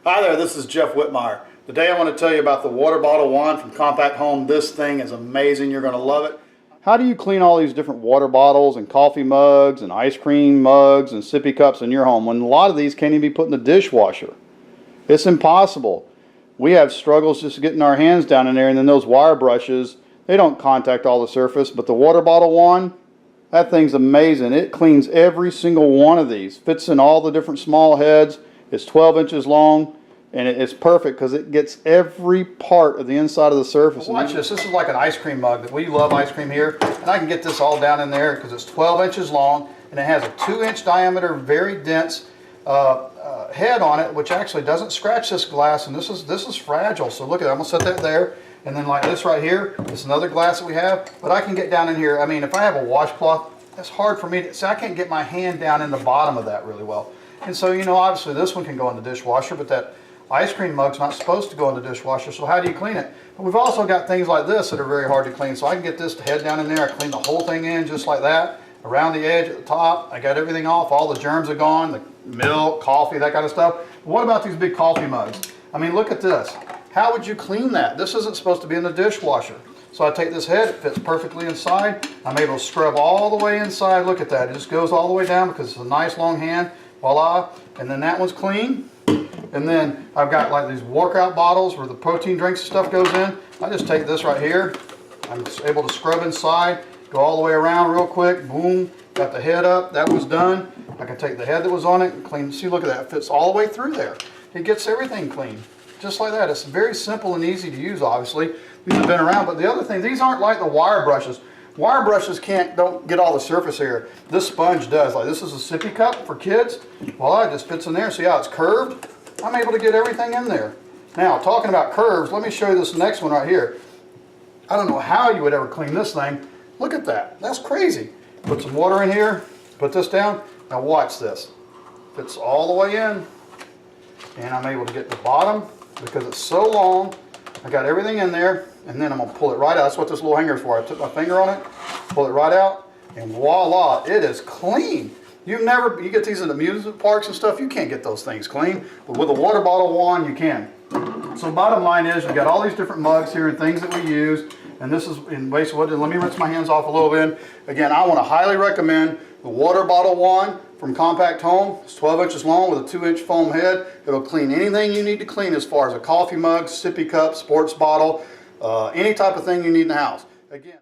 Hi there, this is Jeff Whitmire. Today I want to tell you about the water bottle wand from Compac Home. This thing is amazing. You're going to love it. How do you clean all these different water bottles and coffee mugs and ice cream mugs and sippy cups in your home when a lot of these can't even be put in the dishwasher? It's impossible. We have struggles just getting our hands down in there, and then those wire brushes, they don't contact all the surface, but the water bottle wand, that thing's amazing. It cleans every single one of these, fits in all the different small heads. It's 12 inches long, and it's perfect because it gets every part of the inside of the surface. Watch this. This is like an ice cream mug. We love ice cream here, and I can get this all down in there because it's 12 inches long, and it has a 2-inch diameter, very dense head on it, which actually doesn't scratch this glass, and this is fragile. So look at it. I'm going to set that there, and then like this right here, this is another glass that we have, but I can get down in here. I mean, if I have a washcloth, it's hard for me to, so I can't get my hand down in the bottom of that really well. And so, you know, obviously this one can go in the dishwasher, but that ice cream mug's not supposed to go in the dishwasher, so how do you clean it? But we've also got things like this that are very hard to clean, so I can get this head down in there, I clean the whole thing in just like that, around the edge at the top, I got everything off, all the germs are gone, the milk, coffee, that kind of stuff. But what about these big coffee mugs? I mean, look at this. How would you clean that? This isn't supposed to be in the dishwasher. So I take this head, it fits perfectly inside, I'm able to scrub all the way inside, look at that, it just goes all the way down because it's a nice long hand. Voila, and then that one's clean. And then I've got like these workout bottles where the protein drinks and stuff goes in. I just take this right here. I'm just able to scrub inside, go all the way around real quick. Boom, got the head up. That was done. I can take the head that was on it and clean. See, look at that. It fits all the way through there. It gets everything clean, just like that. It's very simple and easy to use, obviously. These have been around, but the other thing, these aren't like the wire brushes. Wire brushes don't get all the surface area. This sponge does. Like this is a sippy cup for kids. Voila, it just fits in there. See how it's curved? I'm able to get everything in there. Now, talking about curves, let me show you this next one right here. I don't know how you would ever clean this thing. Look at that. That's crazy. Put some water in here, put this down. Now watch this. Fits all the way in. And I'm able to get the bottom because it's so long. I got everything in there, and then I'm going to pull it right out. That's what this little hanger is for. I took my finger on it, pull it right out, and voila, it is clean. You get these in amusement parks and stuff, you can't get those things clean, but with a water bottle wand, you can. So bottom line is, we've got all these different mugs here and things that we use, and this is in wastewater. Let me rinse my hands off a little bit. Again, I want to highly recommend the water bottle wand from Compac Home. It's 12 inches long with a 2-inch foam head. It'll clean anything you need to clean as far as a coffee mug, sippy cup, sports bottle, any type of thing you need in the house. Again.